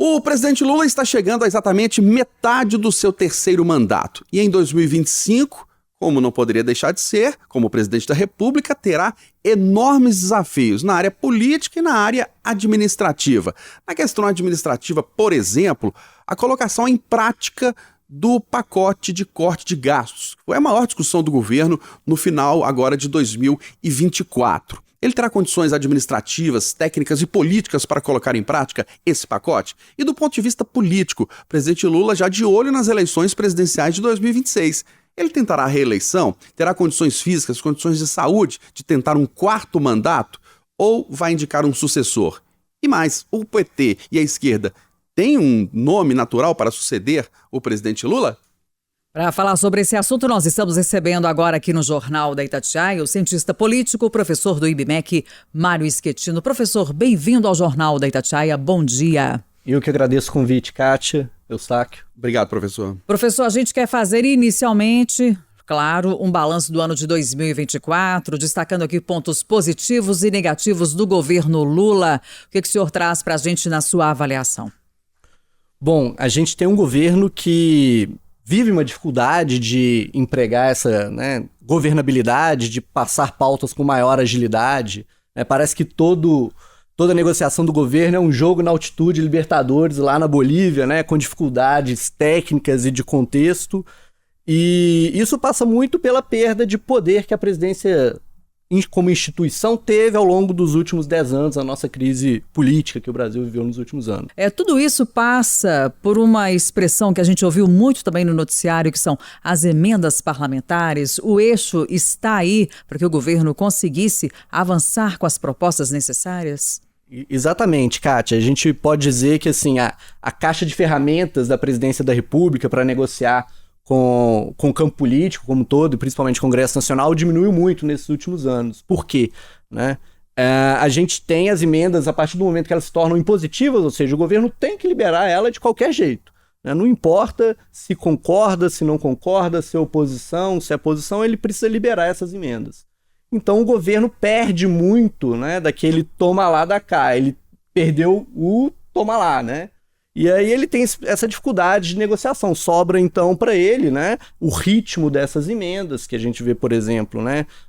O presidente Lula está chegando a exatamente metade do seu terceiro mandato. E em 2025, como não poderia deixar de ser, como presidente da República, terá enormes desafios na área política e na área administrativa. Na questão administrativa, por exemplo, a colocação em prática do pacote de corte de gastos. Foi a maior discussão do governo no final agora de 2024. Ele terá condições administrativas, técnicas e políticas para colocar em prática esse pacote? E do ponto de vista político, o presidente Lula já de olho nas eleições presidenciais de 2026. Ele tentará a reeleição? Terá condições físicas, condições de saúde de tentar um quarto mandato? Ou vai indicar um sucessor? E mais, o PT e a esquerda têm um nome natural para suceder o presidente Lula? Para falar sobre esse assunto, nós estamos recebendo agora aqui no Jornal da Itatiaia o cientista político, professor do IBMEC, Mário Schettino. Professor, bem-vindo ao Jornal da Itatiaia. Bom dia. Eu que agradeço o convite, Kátia, Eustáquio. Obrigado, professor. Professor, a gente quer fazer inicialmente, claro, um balanço do ano de 2024, destacando aqui pontos positivos e negativos do governo Lula. O que o senhor traz para a gente na sua avaliação? Bom, a gente tem um governo que vive uma dificuldade de empregar essa governabilidade, de passar pautas com maior agilidade. Parece que toda negociação do governo é um jogo na altitude Libertadores lá na Bolívia, com dificuldades técnicas e de contexto. E isso passa muito pela perda de poder que a presidência, como instituição, teve ao longo dos últimos 10 anos, a nossa crise política que o Brasil viveu nos últimos anos. Tudo isso passa por uma expressão que a gente ouviu muito também no noticiário, que são as emendas parlamentares. O eixo está aí para que o governo conseguisse avançar com as propostas necessárias? Exatamente, Kátia. A gente pode dizer que assim, a caixa de ferramentas da presidência da República para negociar com o campo político como um todo, e principalmente o Congresso Nacional, diminuiu muito nesses últimos anos. Por quê? A gente tem as emendas a partir do momento que elas se tornam impositivas, ou seja, o governo tem que liberar ela de qualquer jeito. Não importa se concorda, se não concorda, se é oposição, se é posição, ele precisa liberar essas emendas. Então o governo perde muito daquele toma lá da cá, ele perdeu o toma lá, E aí ele tem essa dificuldade de negociação. Sobra, então, para ele, o ritmo dessas emendas, que a gente vê, por exemplo,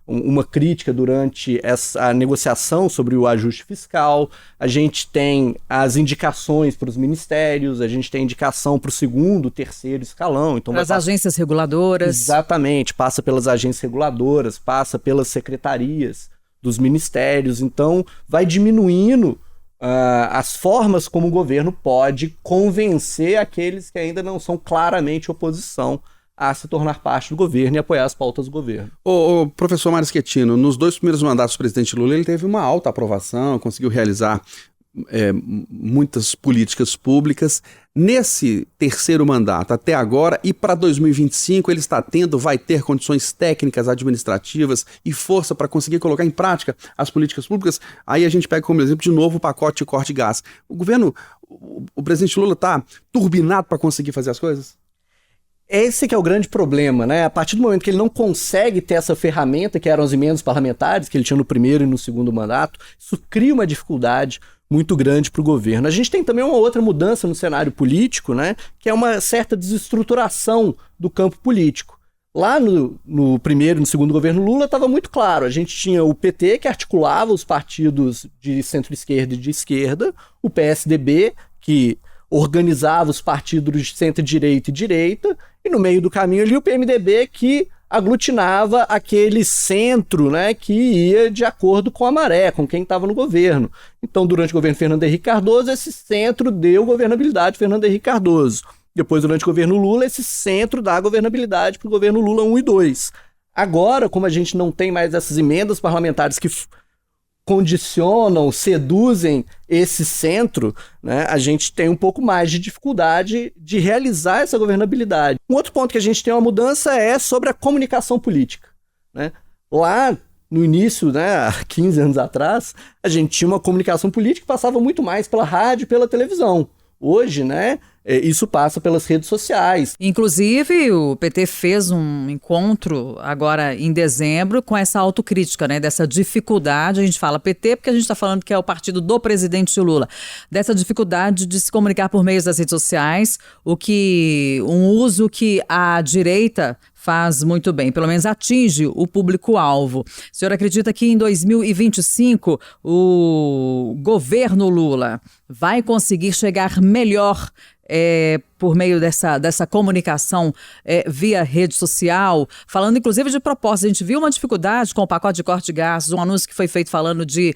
uma crítica durante a negociação sobre o ajuste fiscal. A gente tem as indicações para os ministérios, a gente tem indicação para o segundo, terceiro escalão. Então, para as agências reguladoras. Exatamente, passa pelas agências reguladoras, passa pelas secretarias dos ministérios. Então, vai diminuindo as formas como o governo pode convencer aqueles que ainda não são claramente oposição a se tornar parte do governo e apoiar as pautas do governo. O professor Mário Schettino, nos 2 primeiros mandatos do presidente Lula, ele teve uma alta aprovação, conseguiu realizar muitas políticas públicas. Nesse terceiro mandato, até agora, e para 2025, ele vai ter condições técnicas, administrativas e força para conseguir colocar em prática as políticas públicas. Aí a gente pega como exemplo de novo o pacote de corte de gás. O governo, o presidente Lula está turbinado para conseguir fazer as coisas? Esse que é o grande problema, A partir do momento que ele não consegue ter essa ferramenta, que eram as emendas parlamentares, que ele tinha no primeiro e no segundo mandato, isso cria uma dificuldade muito grande para o governo. A gente tem também uma outra mudança no cenário político, que é uma certa desestruturação do campo político. Lá no primeiro e no segundo governo Lula estava muito claro, a gente tinha o PT, que articulava os partidos de centro-esquerda e de esquerda, o PSDB, que organizava os partidos de centro-direita e direita, e no meio do caminho ali o PMDB, que aglutinava aquele centro, que ia de acordo com a maré, com quem estava no governo. Então, durante o governo Fernando Henrique Cardoso, esse centro deu governabilidade a Fernando Henrique Cardoso. Depois, durante o governo Lula, esse centro dá governabilidade para o governo Lula 1 e 2. Agora, como a gente não tem mais essas emendas parlamentares que condicionam, seduzem esse centro, a gente tem um pouco mais de dificuldade de realizar essa governabilidade. Um outro ponto que a gente tem uma mudança é sobre a comunicação política. Lá no início, há 15 anos atrás, a gente tinha uma comunicação política que passava muito mais pela rádio e pela televisão. Hoje, isso passa pelas redes sociais. Inclusive, o PT fez um encontro agora em dezembro com essa autocrítica, né? Dessa dificuldade, a gente fala PT porque a gente está falando que é o partido do presidente Lula, dessa dificuldade de se comunicar por meio das redes sociais, um uso que a direita faz muito bem, pelo menos atinge o público-alvo. O senhor acredita que em 2025 o governo Lula vai conseguir chegar melhor por meio dessa comunicação via rede social, falando inclusive de propostas? A gente viu uma dificuldade com o pacote de corte de gastos, um anúncio que foi feito falando de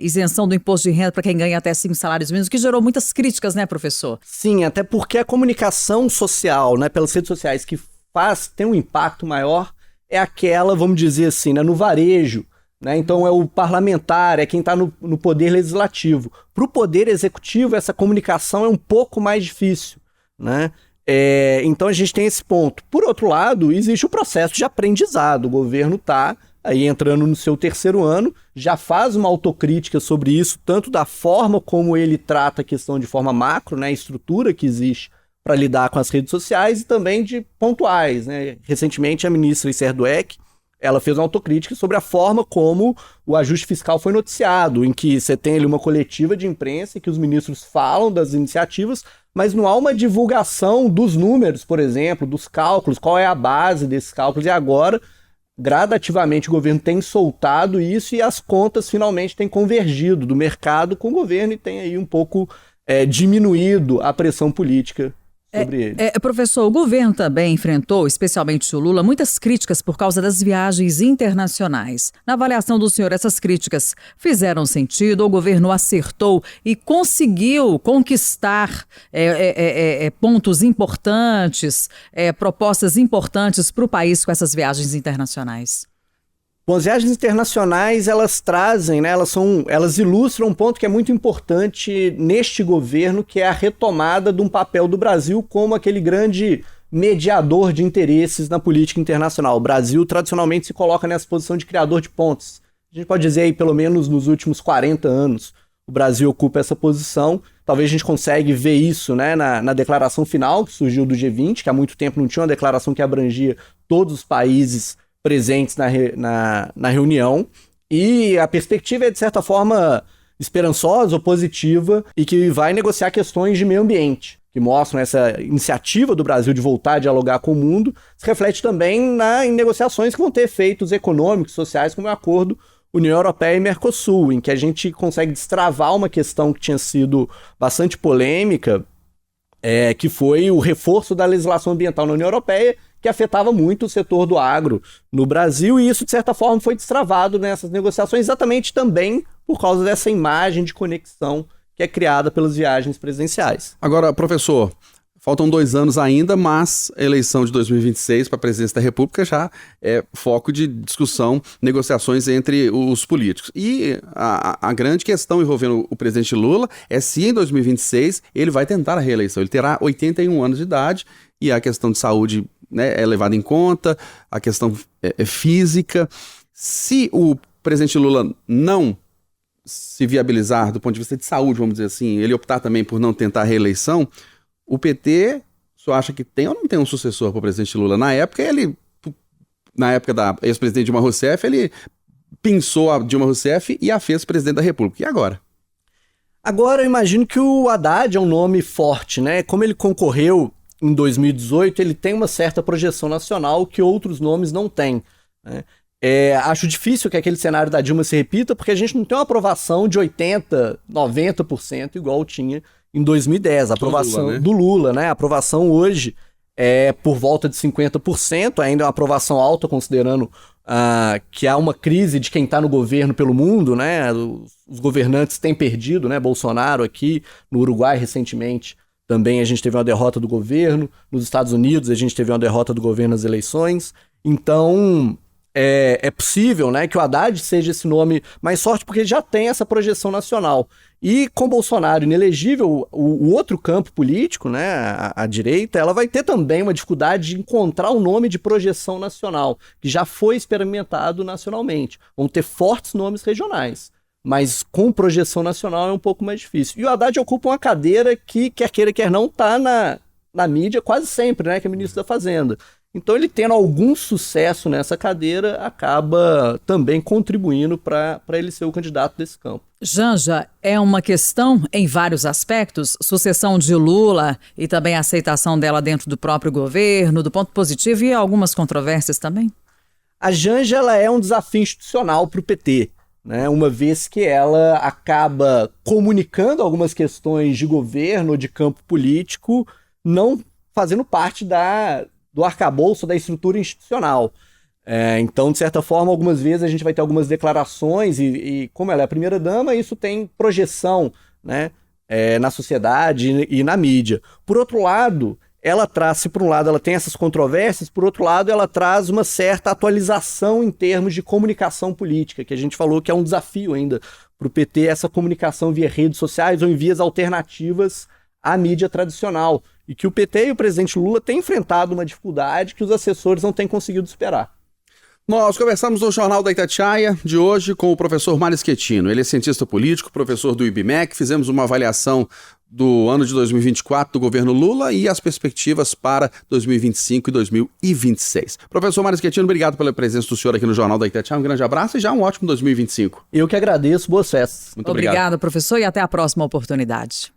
isenção do imposto de renda para quem ganha até 5 salários mínimos, que gerou muitas críticas, né, professor? Sim, até porque a comunicação social, né, pelas redes sociais que tem um impacto maior, é aquela, vamos dizer assim, né, no varejo, né? Então é o parlamentar, é quem está no poder legislativo. Para o poder executivo, essa comunicação é um pouco mais difícil, né? Então a gente tem esse ponto. Por outro lado, existe o processo de aprendizado. O governo está aí entrando no seu 3º ano, já faz uma autocrítica sobre isso, tanto da forma como ele trata a questão de forma macro, né, a estrutura que existe para lidar com as redes sociais, e também de pontuais, né? Recentemente, a ministra Esther Dweck, ela fez uma autocrítica sobre a forma como o ajuste fiscal foi noticiado, em que você tem ali uma coletiva de imprensa que os ministros falam das iniciativas, mas não há uma divulgação dos números, por exemplo, dos cálculos, qual é a base desses cálculos, e agora, gradativamente, o governo tem soltado isso e as contas finalmente têm convergido do mercado com o governo e tem aí um pouco diminuído a pressão política sobre ele. Professor, o governo também enfrentou, especialmente o Lula, muitas críticas por causa das viagens internacionais. Na avaliação do senhor, essas críticas fizeram sentido? O governo acertou e conseguiu conquistar pontos importantes, propostas importantes para o país com essas viagens internacionais? Bom, as viagens internacionais, elas trazem, né, elas ilustram um ponto que é muito importante neste governo, que é a retomada de um papel do Brasil como aquele grande mediador de interesses na política internacional. O Brasil tradicionalmente se coloca nessa posição de criador de pontes. A gente pode dizer aí, pelo menos nos últimos 40 anos, o Brasil ocupa essa posição. Talvez a gente consiga ver isso, né, na declaração final que surgiu do G20, que há muito tempo não tinha uma declaração que abrangia todos os países presentes na reunião, e a perspectiva é, de certa forma, esperançosa ou positiva, e que vai negociar questões de meio ambiente, que mostram essa iniciativa do Brasil de voltar a dialogar com o mundo, se reflete também em negociações que vão ter efeitos econômicos, sociais, como o acordo União Europeia e Mercosul, em que a gente consegue destravar uma questão que tinha sido bastante polêmica, que foi o reforço da legislação ambiental na União Europeia, que afetava muito o setor do agro no Brasil, e isso, de certa forma, foi destravado nessas negociações, exatamente também por causa dessa imagem de conexão que é criada pelas viagens presidenciais. Agora, professor, faltam 2 anos ainda, mas a eleição de 2026 para a presidência da República já é foco de discussão, negociações entre os políticos. E a grande questão envolvendo o presidente Lula é se em 2026 ele vai tentar a reeleição. Ele terá 81 anos de idade e a questão de saúde, né, é levada em conta, a questão física. Se o presidente Lula não se viabilizar do ponto de vista de saúde, vamos dizer assim, ele optar também por não tentar a reeleição, o PT só acha que tem ou não tem um sucessor para o presidente Lula? Na época da ex-presidente Dilma Rousseff, ele pinçou a Dilma Rousseff e a fez presidente da República. E agora? Agora eu imagino que o Haddad é um nome forte, né? Como ele concorreu em 2018, ele tem uma certa projeção nacional que outros nomes não têm, né? Acho difícil que aquele cenário da Dilma se repita, porque a gente não tem uma aprovação de 80%, 90% igual tinha em 2010. A aprovação do Lula, né? A aprovação hoje é por volta de 50%, ainda é uma aprovação alta, considerando que há uma crise de quem está no governo pelo mundo, né? Os governantes têm perdido, né? Bolsonaro aqui, no Uruguai recentemente, também a gente teve uma derrota do governo. Nos Estados Unidos a gente teve uma derrota do governo nas eleições. Então é possível, né, que o Haddad seja esse nome mais forte, porque já tem essa projeção nacional. E com Bolsonaro inelegível, o outro campo político, né, a direita, ela vai ter também uma dificuldade de encontrar um nome de projeção nacional, que já foi experimentado nacionalmente. Vão ter fortes nomes regionais, mas com projeção nacional é um pouco mais difícil. E o Haddad ocupa uma cadeira que, quer queira, quer não, está na mídia quase sempre, né, que é ministro da Fazenda. Então ele tendo algum sucesso nessa cadeira, acaba também contribuindo para ele ser o candidato desse campo. Janja, é uma questão em vários aspectos, sucessão de Lula e também a aceitação dela dentro do próprio governo, do ponto positivo e algumas controvérsias também? A Janja, ela é um desafio institucional para o PT, né? Uma vez que ela acaba comunicando algumas questões de governo, de campo político, não fazendo parte do arcabouço da estrutura institucional. Então, de certa forma, algumas vezes a gente vai ter algumas declarações e como ela é a primeira-dama, isso tem projeção, né, na sociedade e na mídia. Por outro lado, ela traz, se por um lado ela tem essas controvérsias, por outro lado ela traz uma certa atualização em termos de comunicação política, que a gente falou que é um desafio ainda para o PT, essa comunicação via redes sociais ou em vias alternativas à mídia tradicional, e que o PT e o presidente Lula têm enfrentado uma dificuldade que os assessores não têm conseguido superar. Nós conversamos no Jornal da Itatiaia de hoje com o professor Mário Schettino. Ele é cientista político, professor do IBMEC. Fizemos uma avaliação do ano de 2024 do governo Lula e as perspectivas para 2025 e 2026. Professor Mário Schettino, obrigado pela presença do senhor aqui no Jornal da Itatiaia. Um grande abraço e já um ótimo 2025. Eu que agradeço. Boas festas. Muito obrigado. Obrigado, professor, e até a próxima oportunidade.